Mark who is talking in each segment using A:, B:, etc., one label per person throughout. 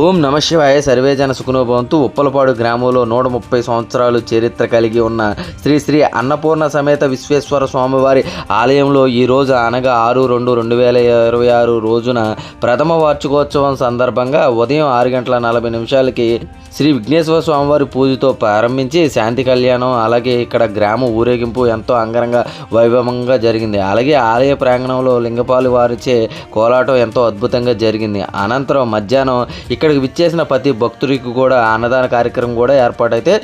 A: ఓం నమ శివాయ. సర్వేజన సుఖనోభవంతు. ఉప్పలపాడు గ్రామంలో 130 సంవత్సరాలు చరిత్ర కలిగి ఉన్న శ్రీ శ్రీ అన్నపూర్ణ సమేత విశ్వేశ్వర స్వామివారి ఆలయంలో ఈరోజు అనగా 6/2/2026 రోజున ప్రథమ వార్షికోత్సవం సందర్భంగా ఉదయం 6:40 శ్రీ విఘ్నేశ్వర స్వామివారి పూజతో ప్రారంభించి శాంతి కళ్యాణం, అలాగే ఇక్కడ గ్రామ ఊరేగింపు ఎంతో అంగరంగ వైభవంగా జరిగింది. అలాగే ఆలయ ప్రాంగణంలో లింగపాలి వారిచే కోలాటం ఎంతో అద్భుతంగా జరిగింది. అనంతరం మధ్యాహ్నం ఇక్కడికి విచ్చేసిన ప్రతి భక్తుడికి కూడా అన్నదాన కార్యక్రమం కూడా ఏర్పాటైతే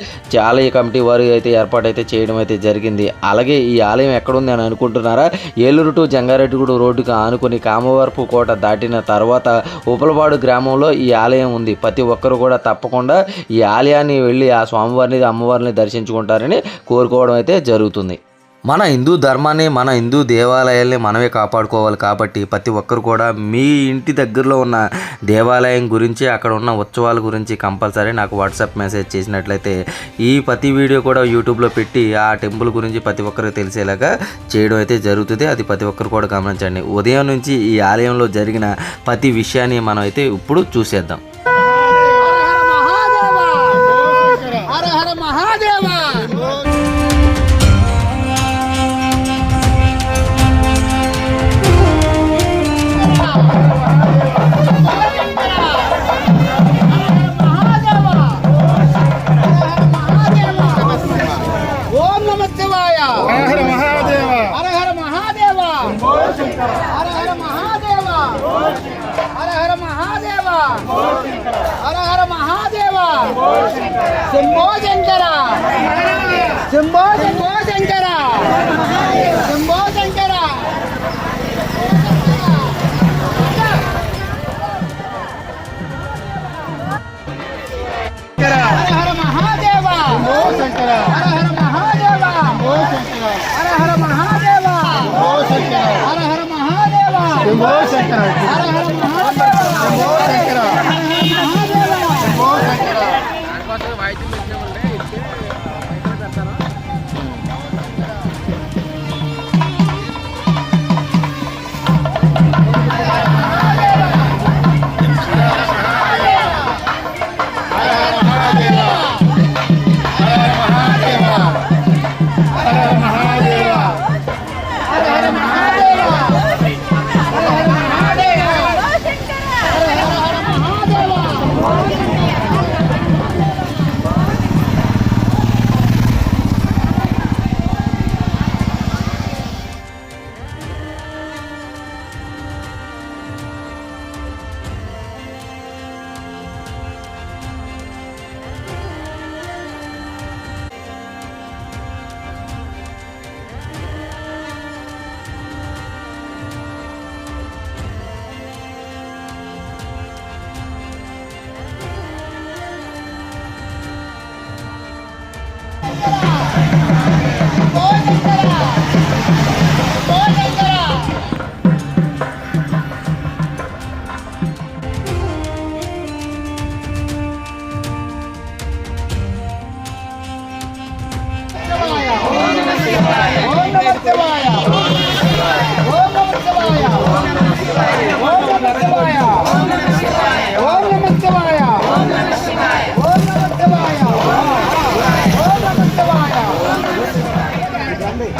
A: ఆలయ కమిటీ వారు అయితే ఏర్పాటైతే చేయడం అయితే జరిగింది. అలాగే ఈ ఆలయం ఎక్కడుంది అని అనుకుంటున్నారా? ఏలూరు టు జంగారెడ్డిగూడ రోడ్డుకు ఆనుకుని కామవరపు కోట దాటిన తర్వాత ఉప్పలపాడు గ్రామంలో ఈ ఆలయం ఉంది. ప్రతి ఒక్కరు కూడా తప్పకుండా ఈ ఆలయాన్ని వెళ్ళి ఆ స్వామివారిని అమ్మవారిని దర్శించుకుంటారని కోరుకోవడం అయితే జరుగుతుంది. మన హిందూ ధర్మాన్ని, మన హిందూ దేవాలయాల్ని మనమే కాపాడుకోవాలి. కాబట్టి ప్రతి ఒక్కరు కూడా మీ ఇంటి దగ్గరలో ఉన్న దేవాలయం గురించి, అక్కడ ఉన్న ఉత్సవాల గురించి కంపల్సరీ నాకు వాట్సాప్ మెసేజ్ చేసినట్లయితే ఈ ప్రతి వీడియో కూడా యూట్యూబ్లో పెట్టి ఆ టెంపుల్ గురించి ప్రతి ఒక్కరికి తెలిసేలాగా చేయడం అయితే జరుగుతుంది. అది ప్రతి ఒక్కరు కూడా గమనించండి. ఉదయం నుంచి ఈ ఆలయంలో జరిగిన ప్రతి విషయాన్ని మనం అయితే ఇప్పుడు చూసేద్దాం.
B: శంభో శంకర, శంభో శంభో శంకర, శంభో శంకర. హర హర మహాదేవ, హర హర మహాదేవ, హర హర మహాదేవ, హర హర మహాదేవ, శంభో శంకర, హర హర మహాదేవ, శంభో శంకర, శంభో శంకర.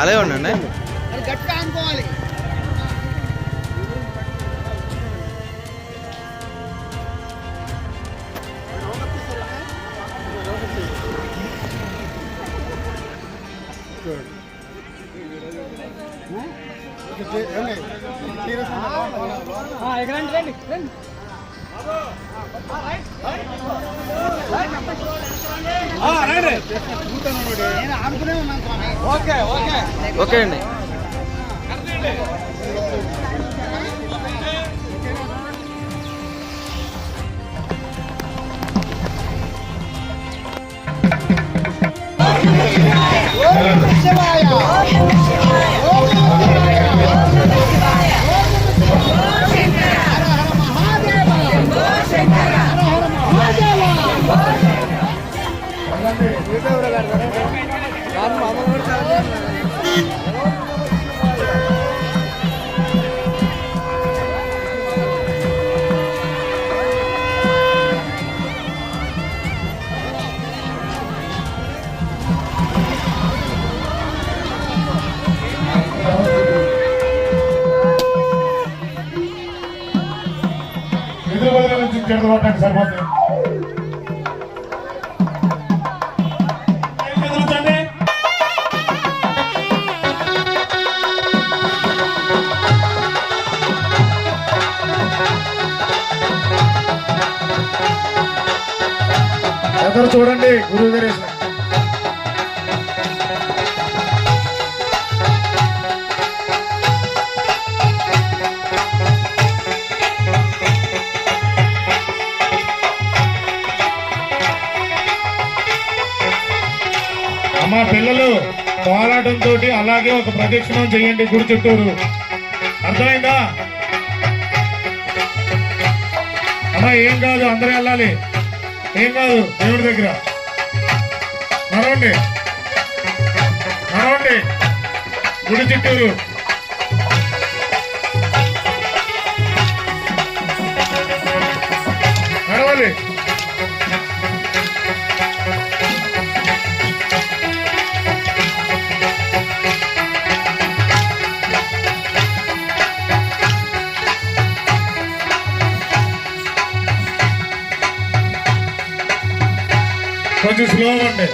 A: అలాగే ఉండండి.
B: గట్టిగా అనుకోవాలి. అనుకునే ఉన్నాను స్వామి. ఓకే ఓకే
A: ఓకే అండి.
C: ఎదురు బదుల నుంచి చెడగొట్టండి సరిపోతుంది. ఎదురు చూడండి గురువు గారు. అమ్మా పిల్లలు పోరాటంతో అలాగే ఒక ప్రదక్షిణం చేయండి గుడి చుట్టూరు. అర్థమైందా అమ్మా? ఏం కాదు, అందరూ వెళ్ళాలి. ఏం కాదు, దేవుడి దగ్గర నడవండి నడవండి గుడి చుట్టూరు. నడవాలి. కొంచెం స్లో అండి.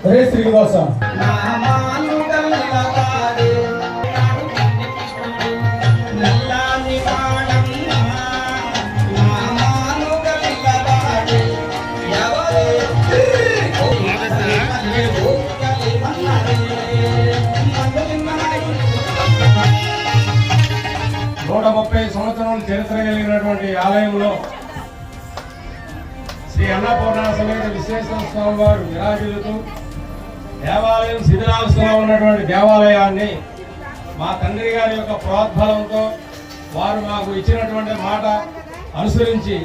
C: హరే శ్రీనివాస. నూట 30 సంవత్సరాల చరిత్ర కలిగినటువంటి ఆలయంలో శ్రీ అన్నపూర్ణ సమేత విశ్వేశ్వర స్వామి వారు విరాజిల్లుతూ దేవాలయం శిథిలావస్థలో ఉన్నటువంటి దేవాలయాన్ని మా తండ్రి గారి యొక్క ప్రోద్బలంతో వారు మాకు ఇచ్చినటువంటి మాట అనుసరించి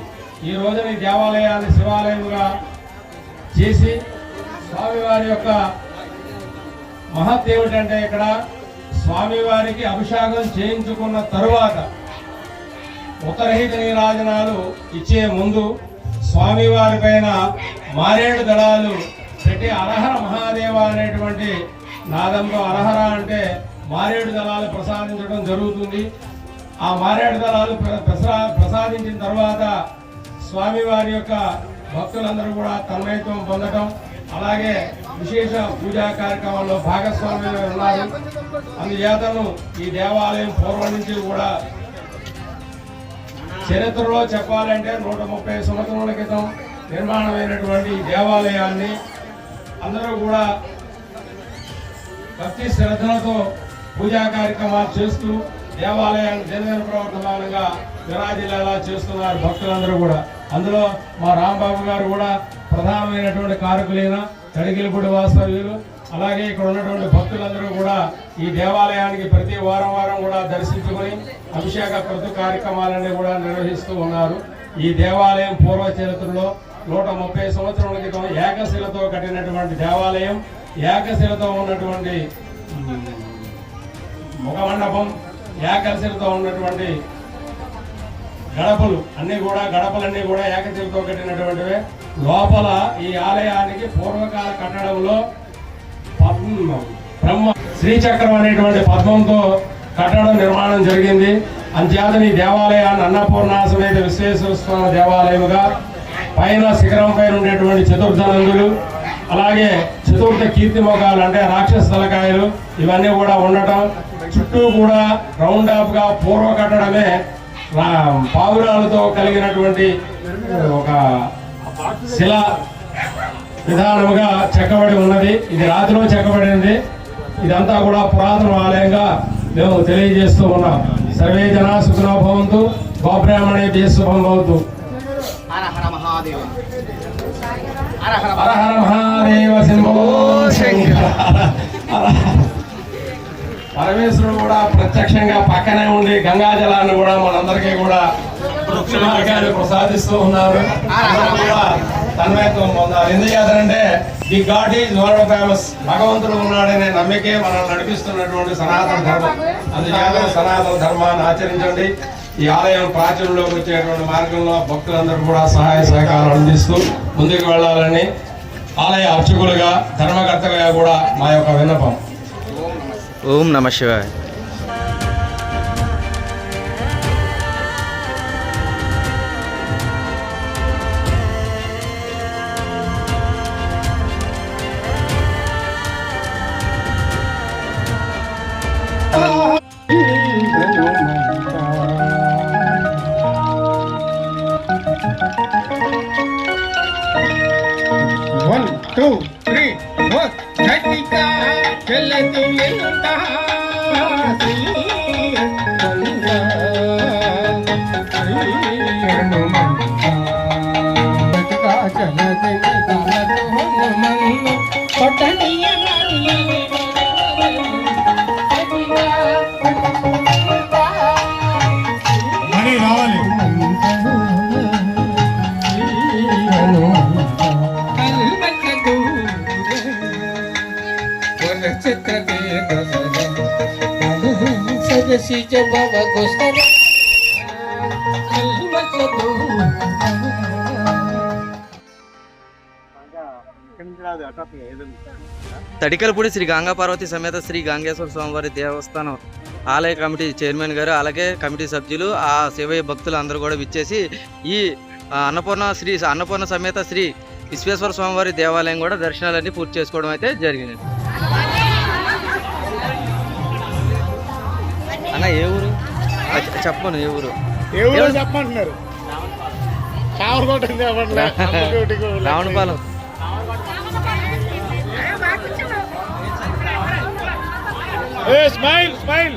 C: ఈ రోజున ఈ దేవాలయాన్ని శివాలయంగా చేసి స్వామివారి యొక్క మహత్ ఏమిటంటే ఇక్కడ స్వామివారికి అభిషేకం చేయించుకున్న తరువాత ఉత్తరహిత నీరాజనాలు ఇచ్చే ముందు స్వామివారి పైన మారేడు దళాలు పెట్టి అరహర మహాదేవ అనేటువంటి నాదంతో అరహర అంటే మారేడు దళాలు ప్రసాదించడం జరుగుతుంది. ఆ మారేడు దళాలు ప్రసాదించిన తర్వాత స్వామివారి యొక్క భక్తులందరూ కూడా తన్మయత్వం పొందడం, అలాగే విశేష పూజా కార్యక్రమాల్లో భాగస్వామ్యం ఉన్నారు. అందుచేతను ఈ దేవాలయం పూర్వం నుంచి కూడా చరిత్రలో చెప్పాలంటే 130 సంవత్సరాల క్రితం నిర్మాణమైనటువంటి ఈ దేవాలయాన్ని అందరూ కూడా భక్తి శ్రద్ధలతో పూజా కార్యక్రమాలు చేస్తూ దేవాలయాన్ని దినదిన ప్రవర్తమానంగా విరాజిల్లేలా చేస్తున్నారు భక్తులందరూ కూడా. అందులో మా రాంబాబు గారు కూడా ప్రధానమైనటువంటి కారకులైన కడిగిలపూడి వాస్తవ్యులు, అలాగే ఇక్కడ ఉన్నటువంటి భక్తులందరూ కూడా ఈ దేవాలయానికి ప్రతి వారం కూడా దర్శించుకొని అభిషేక క్రతు కార్యక్రమాలన్నీ కూడా నిర్వహిస్తూ ఉన్నారు. ఈ దేవాలయం పూర్వ చరిత్రలో 130 సంవత్సరాల క్రితం ఏకశిలతో కట్టినటువంటి దేవాలయం, ఏకశిలతో ఉన్నటువంటి ముఖ మండపం, ఏకశిలతో ఉన్నటువంటి గడపలన్నీ కూడా ఏకశిలతో కట్టినటువంటివే. లోపల ఈ ఆలయానికి పూర్వకాల కట్టడంలో బ్రహ్మ శ్రీచక్రం అనేటువంటి పద్మంతో కట్టడం నిర్మాణం జరిగింది. అంచేతని ఈ దేవాలయాన్ని అన్నపూర్ణ సమేత విశ్వేశ్వర స్వామి దేవాలయముగా, పైన శిఖరం పైన ఉండేటువంటి చతుర్థనందులు, అలాగే చతుర్థ కీర్తిముఖాలు అంటే రాక్షస తలకాయలు ఇవన్నీ కూడా ఉండటం, చుట్టూ కూడా రౌండ్ ఆఫ్ గా పూర్వ కట్టడమే పావురాలతో కలిగినటువంటి ఒక శిల విధానముగా చెక్కబడి ఉన్నది. ఇది రాతిలో చెక్కబడినది. ఇదంతా కూడా పురాతన ఆలయంగా మేము తెలియజేస్తూ ఉన్నాం. సర్వే జనా సుఖినో భవంతు, గోబ్రాహ్మణే శుభం భవతు.
B: హర హర మహాదేవ.
C: హర హర మహాదేవ శంభో శంకర. పరమేశ్వరుడు కూడా ప్రత్యక్షంగా పక్కనే ఉండి గంగా జలాన్ని కూడా మనందరికీ కూడా వృక్షమార్గాన్ని ప్రసాదిస్తూ ఉన్నారు. తన్మయత్వం పొందాలి. ఎందుకంటే the God is world famous. భగవంతుడు ఉన్నాడనే నమ్మికే మనం నడిపిస్తున్నటువంటి సనాతన ధర్మం. అందుచేత సనాతన ధర్మాన్ని ఆచరించండి. ఈ ఆలయం ప్రాచుర్యంలోకి వచ్చేటువంటి మార్గంలో భక్తులందరూ కూడా సహాయ సహకారాలు అందిస్తూ ముందుకు వెళ్ళాలని ఆలయ అర్చకులుగా ధర్మకర్తగా కూడా మా యొక్క విన్నపం.
A: ఓం నమ శివాయ.
B: One, two, three, four. Jhatika chalati milta Sri Hanumanta. Jhatika chalati milta Hanumanta. Pataniya Mani Ravali.
A: Tadikalapudi Shri Ganga Parvati సమేత శ్రీ గంగేశ్వర స్వామివారి దేవస్థానం ఆలయ కమిటీ చైర్మన్ గారు, అలాగే కమిటీ సభ్యులు, ఆ శివయ్య భక్తులు అందరూ కూడా విచ్చేసి ఈ అన్నపూర్ణ సమేత శ్రీ విశ్వేశ్వర స్వామివారి దేవాలయం కూడా దర్శనాలన్నీ పూర్తి చేసుకోవడం అయితే జరిగింది. అన్న ఏ ఊరు చెప్పను? ఏ ఊరు
B: చెప్పంటున్నారు?
A: రావణపాలెం.
B: స్మైల్ స్మైల్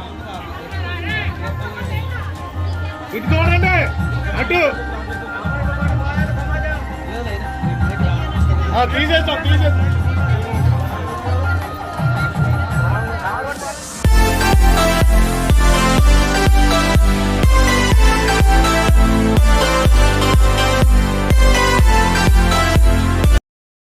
B: ఇటు చూడండి, అటు తీసేస్తాం.